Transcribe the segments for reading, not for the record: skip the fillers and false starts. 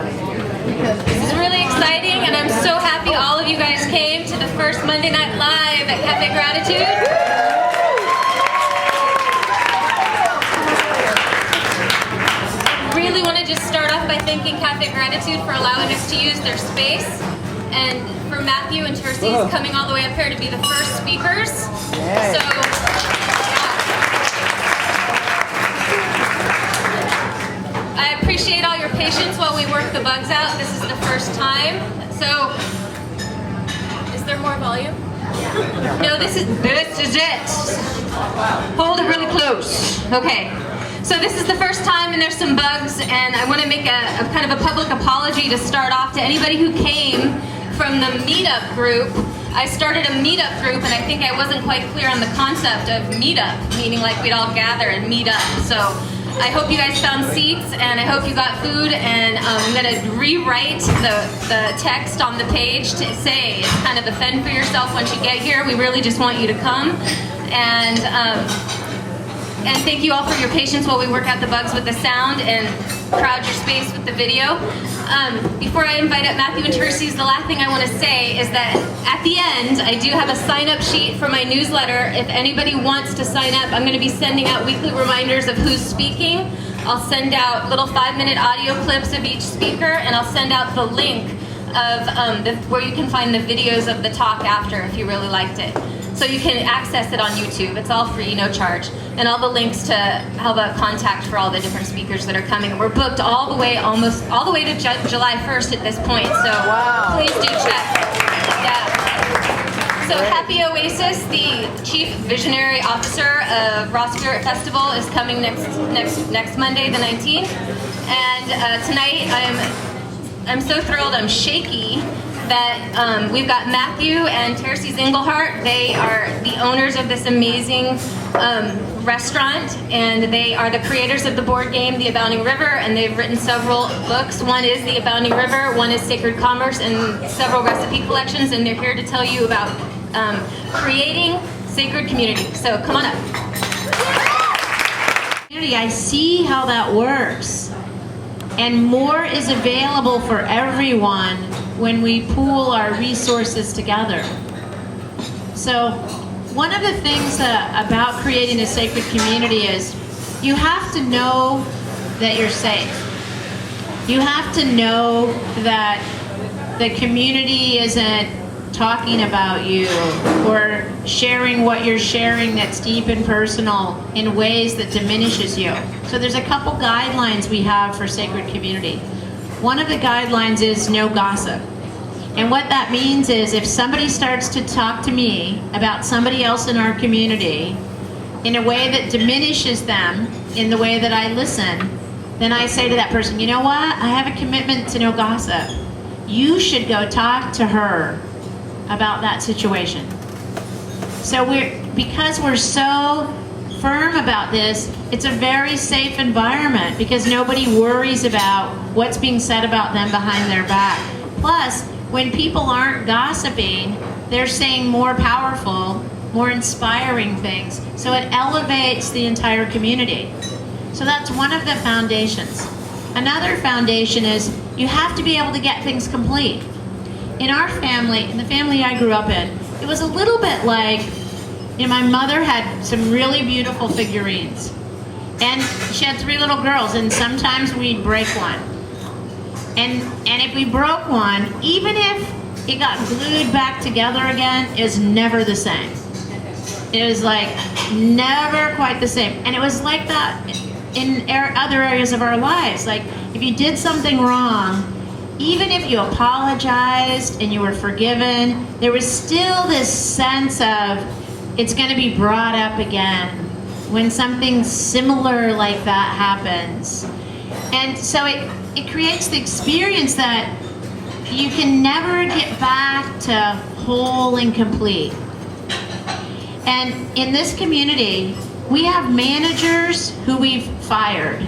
This is really exciting, and I'm so happy all of you guys came to the first Monday Night Live at Cafe Gratitude. I really want to just start off by thanking Cafe Gratitude for allowing us to use their space, and for Matthew and Terces coming all the way up here to be the first speakers. So, I appreciate all your patience while we work the bugs out. This is the first time. So, is there more volume? No, this is it. Hold it really close. Okay. So this is the first time, and there's some bugs, and I want to make a kind of a public apology to start off to anybody who came from the meetup group. I started a meetup group, and I think I wasn't quite clear on the concept of meetup, meaning like we'd all gather and meet up. So I hope you guys found seats, and I hope you got food, and I'm going to rewrite the text on the page to say it's kind of the fend for yourself once you get here. We really just want you to come, and thank you all for your patience while we work out the bugs with the sound and crowd your space with the video. Before I invite up Matthew and Terces, the last thing I want to say is that at the end, I do have a sign-up sheet for my newsletter. If anybody wants to sign up, I'm going to be sending out weekly reminders of who's speaking. I'll send out little 5-minute audio clips of each speaker, and I'll send out the link of where you can find the videos of the talk after if you really liked it. So you can access it on YouTube. It's all free, no charge. And all the links to all the contact for all the different speakers that are coming. We're booked all the way, almost all the way to July 1st at this point. So Please do check. Yeah. So Happy Oasis, the Chief Visionary Officer of Raw Spirit Festival, is coming next Monday, the 19th. And tonight I'm so thrilled, I'm shaky that we've got Matthew and Terces Engelhart. They are the owners of this amazing restaurant, and they are the creators of the board game, The Abounding River, and they've written several books. One is The Abounding River, one is Sacred Commerce, and several recipe collections, and they're here to tell you about creating sacred community. So come on up. I see how that works, and more is available for everyone when we pool our resources together. So one of the things about creating a sacred community is you have to know that you're safe. You have to know that the community isn't talking about you or sharing what you're sharing that's deep and personal in ways that diminishes you. So there's a couple guidelines we have for sacred community. One of the guidelines is no gossip. And what that means is if somebody starts to talk to me about somebody else in our community in a way that diminishes them in the way that I listen, then I say to that person, you know what? I have a commitment to no gossip. You should go talk to her about that situation. So because we're so firm about this, it's a very safe environment because nobody worries about what's being said about them behind their back. Plus, when people aren't gossiping, they're saying more powerful, more inspiring things. So it elevates the entire community. So that's one of the foundations. Another foundation is you have to be able to get things complete. In our family, in the family I grew up in, it was a little bit like, my mother had some really beautiful figurines. And she had 3 little girls, and sometimes we'd break one. And if we broke one, even if it got glued back together again, it was never the same. It was like never quite the same. And it was like that in other areas of our lives. Like if you did something wrong, even if you apologized and you were forgiven, there was still this sense of it's going to be brought up again when something similar like that happens. And so it creates the experience that you can never get back to whole and complete. And in this community, we have managers who we've fired.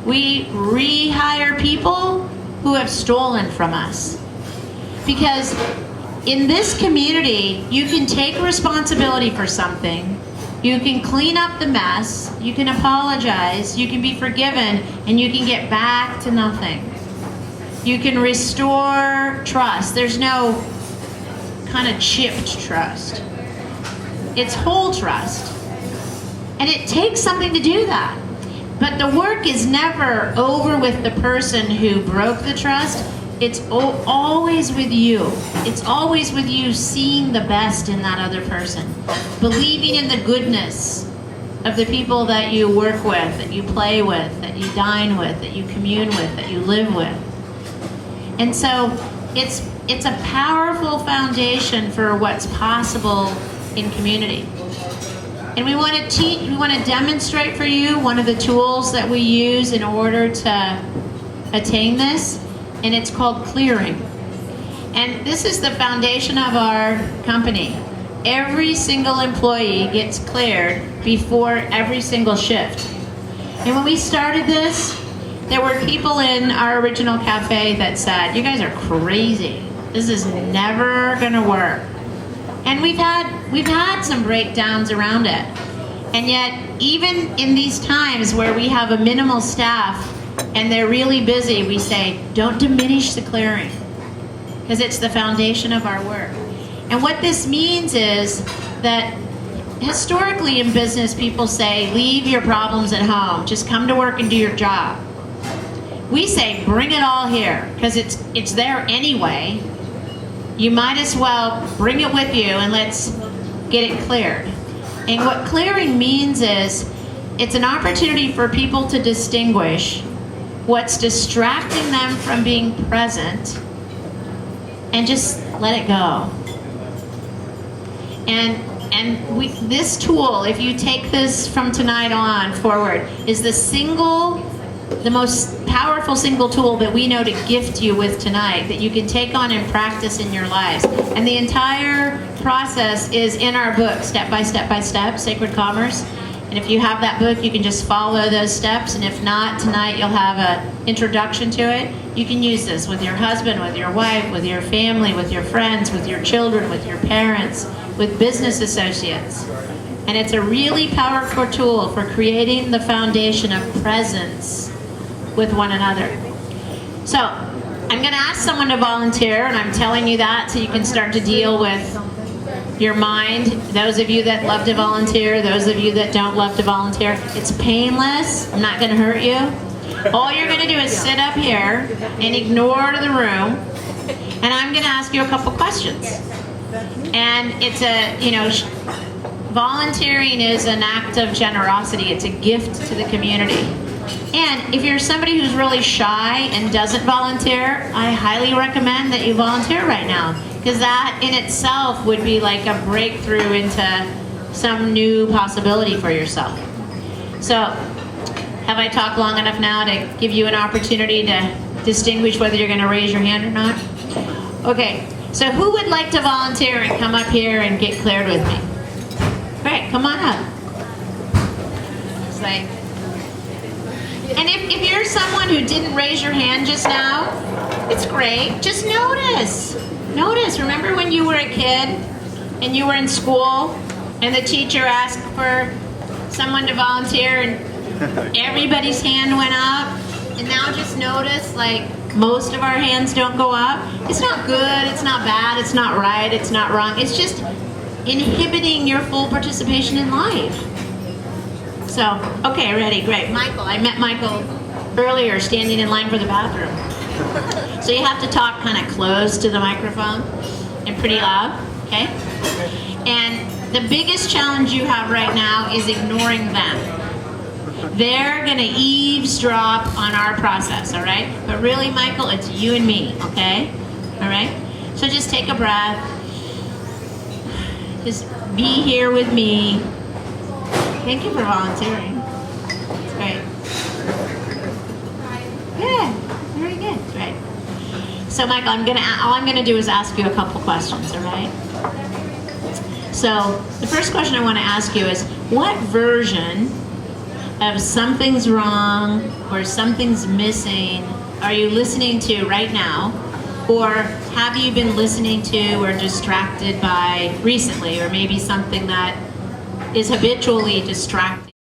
We rehire people who have stolen from us. Because in this community, you can take responsibility for something, you can clean up the mess, you can apologize, you can be forgiven, and you can get back to nothing. You can restore trust. There's no kind of chipped trust. It's whole trust. And it takes something to do that. But the work is never over with the person who broke the trust. It's always with you. It's always with you seeing the best in that other person. Believing in the goodness of the people that you work with, that you play with, that you dine with, that you commune with, that you live with. And so it's a powerful foundation for what's possible in community. And we want to teach, we want to demonstrate for you one of the tools that we use in order to attain this, and it's called clearing. And this is the foundation of our company. Every single employee gets cleared before every single shift. And when we started this, there were people in our original cafe that said, "You guys are crazy. This is never gonna work." And we've had some breakdowns around it. And yet, even in these times where we have a minimal staff and they're really busy, we say, don't diminish the clearing, because it's the foundation of our work. And what this means is that historically in business, people say, leave your problems at home. Just come to work and do your job. We say, bring it all here, because it's there anyway. You might as well bring it with you and let's get it cleared. And what clearing means is it's an opportunity for people to distinguish what's distracting them from being present and just let it go. And this tool, if you take this from tonight on forward, is the most powerful single tool that we know to gift you with tonight that you can take on and practice in your lives. And the entire process is in our book, Step by Step by Step, Sacred Commerce. And if you have that book, you can just follow those steps. And if not, tonight you'll have an introduction to it. You can use this with your husband, with your wife, with your family, with your friends, with your children, with your parents, with business associates. And it's a really powerful tool for creating the foundation of presence with one another. So I'm going to ask someone to volunteer, and I'm telling you that so you can start to deal with your mind. Those of you that love to volunteer, those of you that don't love to volunteer, it's painless. I'm not going to hurt you. All you're going to do is sit up here and ignore the room, and I'm going to ask you a couple questions. And it's volunteering is an act of generosity. It's a gift to the community. And if you're somebody who's really shy and doesn't volunteer, I highly recommend that you volunteer right now, because that in itself would be like a breakthrough into some new possibility for yourself. So, have I talked long enough now to give you an opportunity to distinguish whether you're going to raise your hand or not? Okay, so who would like to volunteer and come up here and get cleared with me? Great, come on up. It's like, and if you're someone who didn't raise your hand just now, it's great. Just notice. Notice. Remember when you were a kid and you were in school and the teacher asked for someone to volunteer and everybody's hand went up? And now just notice, like, most of our hands don't go up. It's not good, it's not bad, it's not right, it's not wrong. It's just inhibiting your full participation in life. So, okay, ready, great. Michael, I met Michael earlier standing in line for the bathroom. So you have to talk kind of close to the microphone and pretty loud, okay? And the biggest challenge you have right now is ignoring them. They're gonna eavesdrop on our process, all right? But really, Michael, it's you and me, okay? All right? So just take a breath. Just be here with me. Thank you for volunteering. It's great. Good. Very good. Great. So, Michael, all I'm gonna do is ask you a couple questions, all right? So, the first question I want to ask you is, what version of something's wrong or something's missing are you listening to right now, or have you been listening to or distracted by recently, or maybe something that is habitually distracting?